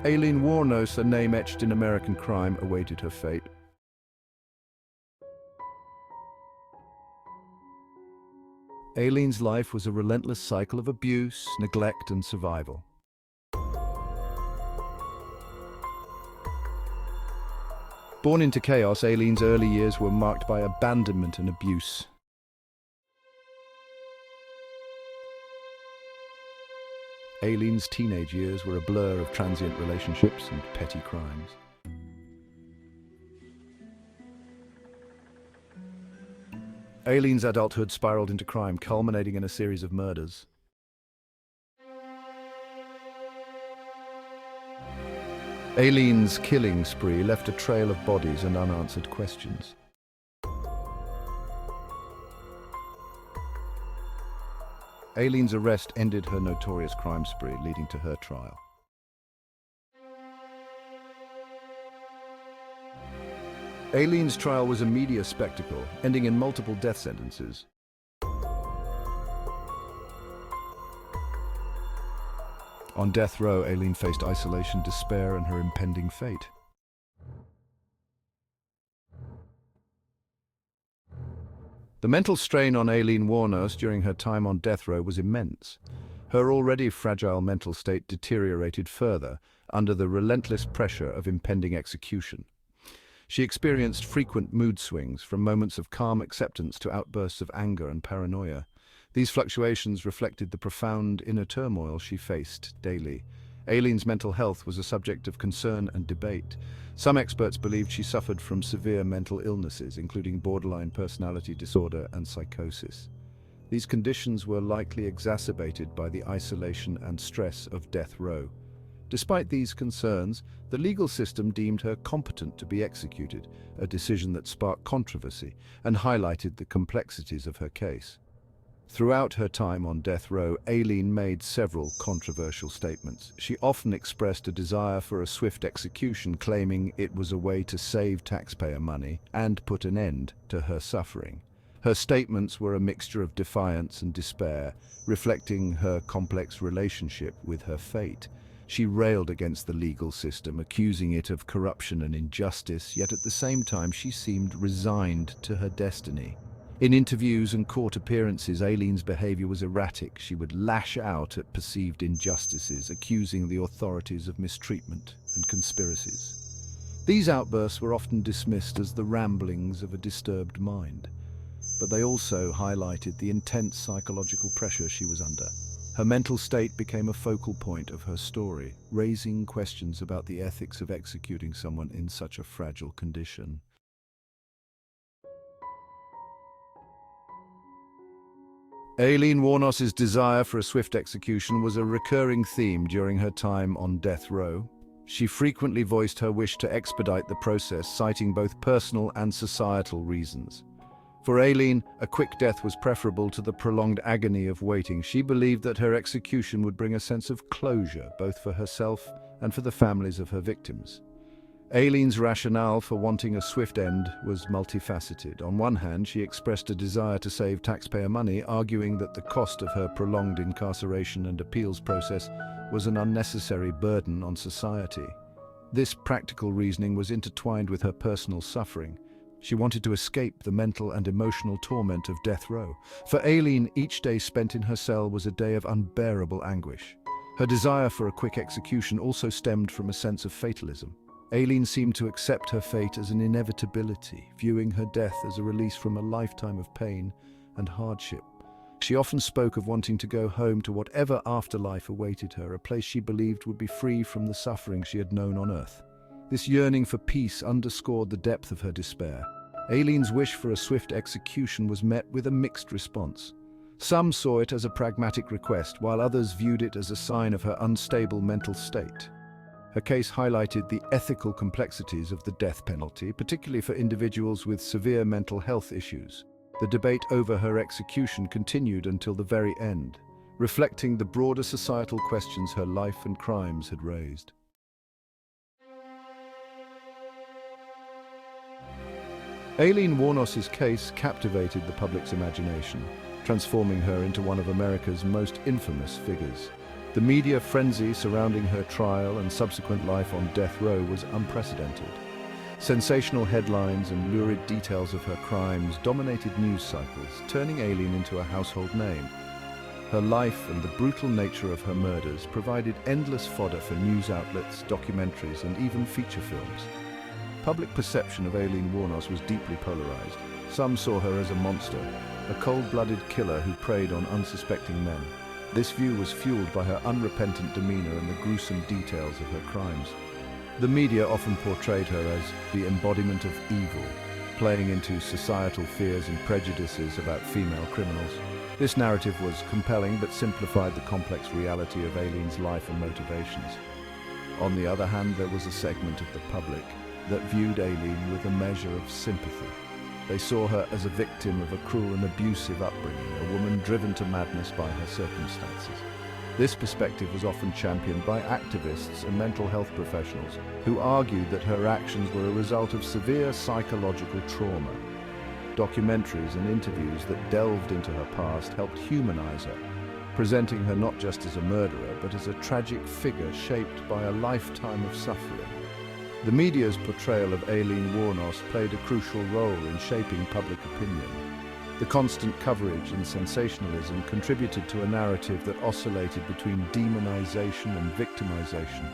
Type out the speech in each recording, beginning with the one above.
Aileen Wuornos, a name etched in American crime, awaited her fate. Aileen's life was a relentless cycle of abuse, neglect, and survival. Born into chaos, Aileen's early years were marked by abandonment and abuse. Aileen's teenage years were a blur of transient relationships and petty crimes. Aileen's adulthood spiraled into crime, culminating in a series of murders. Aileen's killing spree left a trail of bodies and unanswered questions. Aileen's arrest ended her notorious crime spree, leading to her trial. Aileen's trial was a media spectacle, ending in multiple death sentences. On death row, Aileen faced isolation, despair, and her impending fate. The mental strain on Aileen Wuornos during her time on death row was immense. Her already fragile mental state deteriorated further under the relentless pressure of impending execution. She experienced frequent mood swings, from moments of calm acceptance to outbursts of anger and paranoia. These fluctuations reflected the profound inner turmoil she faced daily. Aileen's mental health was a subject of concern and debate. Some experts believed she suffered from severe mental illnesses, including borderline personality disorder and psychosis. These conditions were likely exacerbated by the isolation and stress of death row. Despite these concerns, the legal system deemed her competent to be executed, a decision that sparked controversy and highlighted the complexities of her case. Throughout her time on death row, Aileen made several controversial statements. She often expressed a desire for a swift execution, claiming it was a way to save taxpayer money and put an end to her suffering. Her statements were a mixture of defiance and despair, reflecting her complex relationship with her fate. She railed against the legal system, accusing it of corruption and injustice, yet at the same time she seemed resigned to her destiny. In interviews and court appearances, Aileen's behavior was erratic. She would lash out at perceived injustices, accusing the authorities of mistreatment and conspiracies. These outbursts were often dismissed as the ramblings of a disturbed mind, but they also highlighted the intense psychological pressure she was under. Her mental state became a focal point of her story, raising questions about the ethics of executing someone in such a fragile condition. Aileen Wuornos' desire for a swift execution was a recurring theme during her time on death row. She frequently voiced her wish to expedite the process, citing both personal and societal reasons. For Aileen, a quick death was preferable to the prolonged agony of waiting. She believed that her execution would bring a sense of closure, both for herself and for the families of her victims. Aileen's rationale for wanting a swift end was multifaceted. On one hand, she expressed a desire to save taxpayer money, arguing that the cost of her prolonged incarceration and appeals process was an unnecessary burden on society. This practical reasoning was intertwined with her personal suffering. She wanted to escape the mental and emotional torment of death row. For Aileen, each day spent in her cell was a day of unbearable anguish. Her desire for a quick execution also stemmed from a sense of fatalism. Aileen seemed to accept her fate as an inevitability, viewing her death as a release from a lifetime of pain and hardship. She often spoke of wanting to go home to whatever afterlife awaited her, a place she believed would be free from the suffering she had known on earth. This yearning for peace underscored the depth of her despair. Aileen's wish for a swift execution was met with a mixed response. Some saw it as a pragmatic request, while others viewed it as a sign of her unstable mental state. Her case highlighted the ethical complexities of the death penalty, particularly for individuals with severe mental health issues. The debate over her execution continued until the very end, reflecting the broader societal questions her life and crimes had raised. Aileen Wuornos' case captivated the public's imagination, transforming her into one of America's most infamous figures. The media frenzy surrounding her trial and subsequent life on death row was unprecedented. Sensational headlines and lurid details of her crimes dominated news cycles, turning Aileen into a household name. Her life and the brutal nature of her murders provided endless fodder for news outlets, documentaries, and even feature films. Public perception of Aileen Wuornos was deeply polarized. Some saw her as a monster, a cold-blooded killer who preyed on unsuspecting men. This view was fueled by her unrepentant demeanor and the gruesome details of her crimes. The media often portrayed her as the embodiment of evil, playing into societal fears and prejudices about female criminals. This narrative was compelling but simplified the complex reality of Aileen's life and motivations. On the other hand, there was a segment of the public that viewed Aileen with a measure of sympathy. They saw her as a victim of a cruel and abusive upbringing, a woman driven to madness by her circumstances. This perspective was often championed by activists and mental health professionals who argued that her actions were a result of severe psychological trauma. Documentaries and interviews that delved into her past helped humanize her, presenting her not just as a murderer but as a tragic figure shaped by a lifetime of suffering. The media's portrayal of Aileen Wuornos played a crucial role in shaping public opinion. The constant coverage and sensationalism contributed to a narrative that oscillated between demonization and victimization.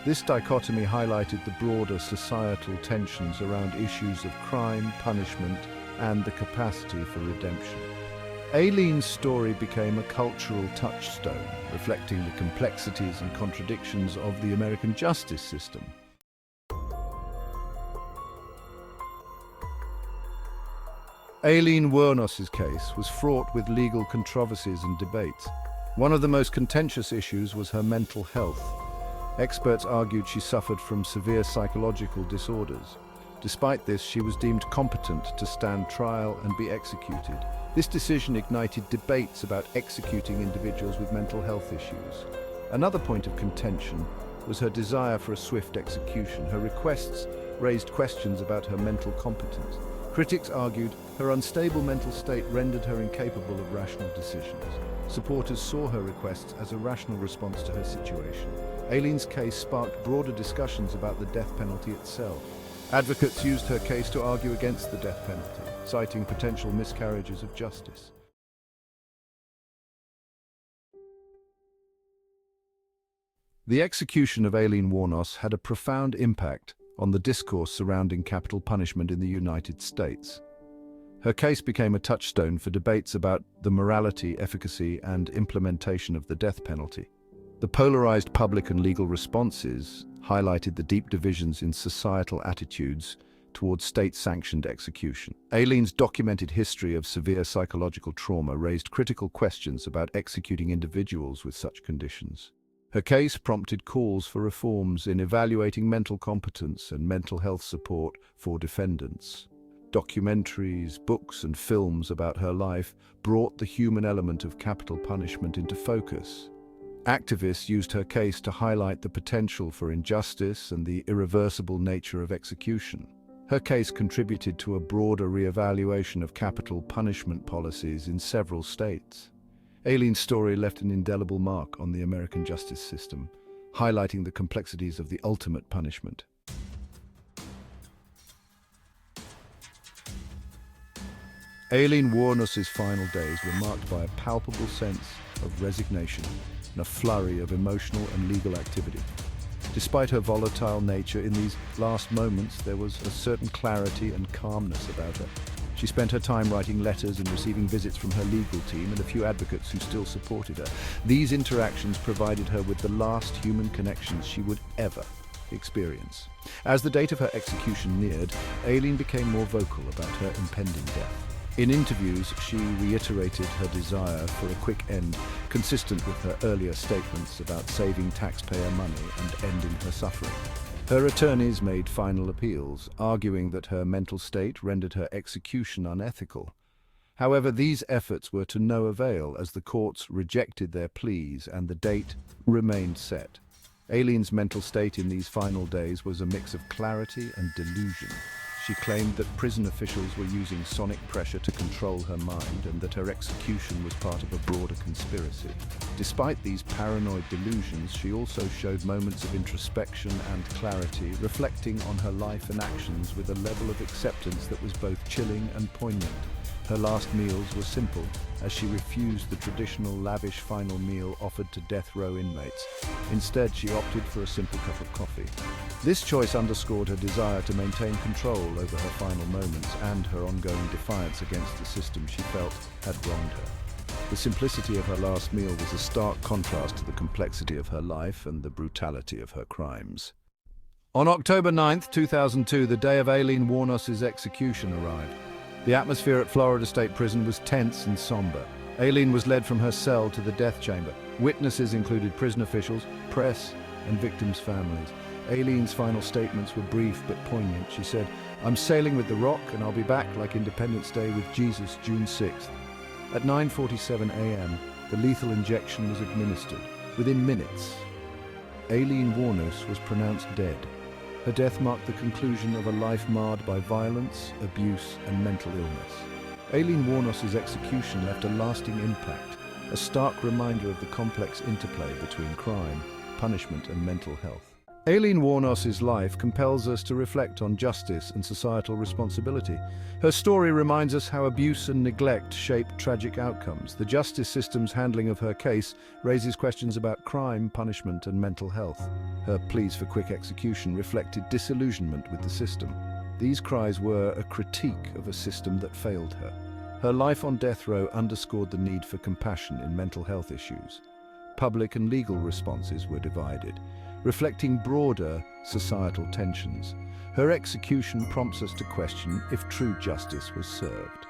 This dichotomy highlighted the broader societal tensions around issues of crime, punishment, and the capacity for redemption. Aileen's story became a cultural touchstone, reflecting the complexities and contradictions of the American justice system. Aileen Wuornos' case was fraught with legal controversies and debates. One of the most contentious issues was her mental health. Experts argued she suffered from severe psychological disorders. Despite this, she was deemed competent to stand trial and be executed. This decision ignited debates about executing individuals with mental health issues. Another point of contention was her desire for a swift execution. Her requests raised questions about her mental competence. Critics argued her unstable mental state rendered her incapable of rational decisions. Supporters saw her requests as a rational response to her situation. Aileen's case sparked broader discussions about the death penalty itself. Advocates used her case to argue against the death penalty, citing potential miscarriages of justice. The execution of Aileen Wuornos had a profound impact on the discourse surrounding capital punishment in the United States. Her case became a touchstone for debates about the morality, efficacy, and implementation of the death penalty. The polarized public and legal responses highlighted the deep divisions in societal attitudes towards state-sanctioned execution. Aileen's documented history of severe psychological trauma raised critical questions about executing individuals with such conditions. Her case prompted calls for reforms in evaluating mental competence and mental health support for defendants. Documentaries, books, and films about her life brought the human element of capital punishment into focus. Activists used her case to highlight the potential for injustice and the irreversible nature of execution. Her case contributed to a broader re-evaluation of capital punishment policies in several states. Aileen's story left an indelible mark on the American justice system, highlighting the complexities of the ultimate punishment. Aileen Wuornos' final days were marked by a palpable sense of resignation and a flurry of emotional and legal activity. Despite her volatile nature, in these last moments there was a certain clarity and calmness about her. She spent her time writing letters and receiving visits from her legal team and a few advocates who still supported her. These interactions provided her with the last human connections she would ever experience. As the date of her execution neared, Aileen became more vocal about her impending death. In interviews, she reiterated her desire for a quick end, consistent with her earlier statements about saving taxpayer money and ending her suffering. Her attorneys made final appeals, arguing that her mental state rendered her execution unethical. However, these efforts were to no avail as the courts rejected their pleas and the date remained set. Aileen's mental state in these final days was a mix of clarity and delusion. She claimed that prison officials were using sonic pressure to control her mind and that her execution was part of a broader conspiracy. Despite these paranoid delusions, she also showed moments of introspection and clarity, reflecting on her life and actions with a level of acceptance that was both chilling and poignant. Her last meals were simple, as she refused the traditional lavish final meal offered to death row inmates. Instead, she opted for a simple cup of coffee. This choice underscored her desire to maintain control over her final moments and her ongoing defiance against the system she felt had wronged her. The simplicity of her last meal was a stark contrast to the complexity of her life and the brutality of her crimes. On October 9, 2002, the day of Aileen Wuornos' execution arrived. The atmosphere at Florida State Prison was tense and somber. Aileen was led from her cell to the death chamber. Witnesses included prison officials, press, and victims' families. Aileen's final statements were brief but poignant. She said, "I'm sailing with the Rock and I'll be back like Independence Day with Jesus, June 6th. At 9:47 a.m., the lethal injection was administered. Within minutes, Aileen Wuornos was pronounced dead. Her death marked the conclusion of a life marred by violence, abuse, and mental illness. Aileen Wuornos' execution left a lasting impact, a stark reminder of the complex interplay between crime, punishment, and mental health. Aileen Wuornos' life compels us to reflect on justice and societal responsibility. Her story reminds us how abuse and neglect shape tragic outcomes. The justice system's handling of her case raises questions about crime, punishment, and mental health. Her pleas for quick execution reflected disillusionment with the system. These cries were a critique of a system that failed her. Her life on death row underscored the need for compassion in mental health issues. Public and legal responses were divided, reflecting broader societal tensions. Her execution prompts us to question if true justice was served.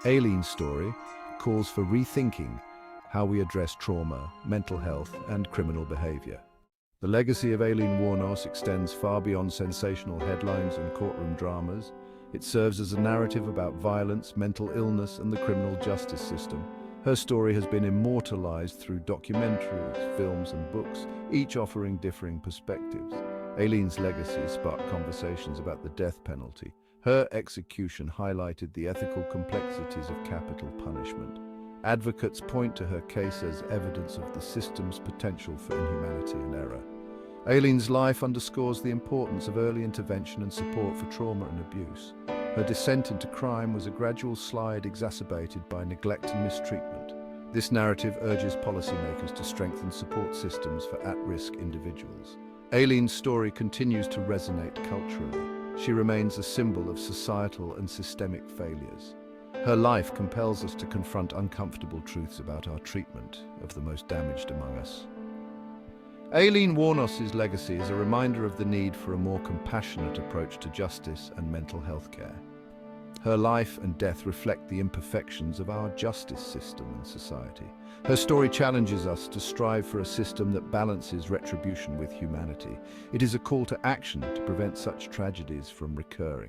Aileen's story calls for rethinking how we address trauma, mental health, and criminal behavior. The legacy of Aileen Wuornos extends far beyond sensational headlines and courtroom dramas. It serves as a narrative about violence, mental illness, and the criminal justice system. Her story has been immortalized through documentaries, films, and books, each offering differing perspectives. Aileen's legacy sparked conversations about the death penalty. Her execution highlighted the ethical complexities of capital punishment. Advocates point to her case as evidence of the system's potential for inhumanity and error. Aileen's life underscores the importance of early intervention and support for trauma and abuse. Her descent into crime was a gradual slide exacerbated by neglect and mistreatment. This narrative urges policymakers to strengthen support systems for at-risk individuals. Aileen's story continues to resonate culturally. She remains a symbol of societal and systemic failures. Her life compels us to confront uncomfortable truths about our treatment of the most damaged among us. Aileen Wuornos' legacy is a reminder of the need for a more compassionate approach to justice and mental health care. Her life and death reflect the imperfections of our justice system and society. Her story challenges us to strive for a system that balances retribution with humanity. It is a call to action to prevent such tragedies from recurring.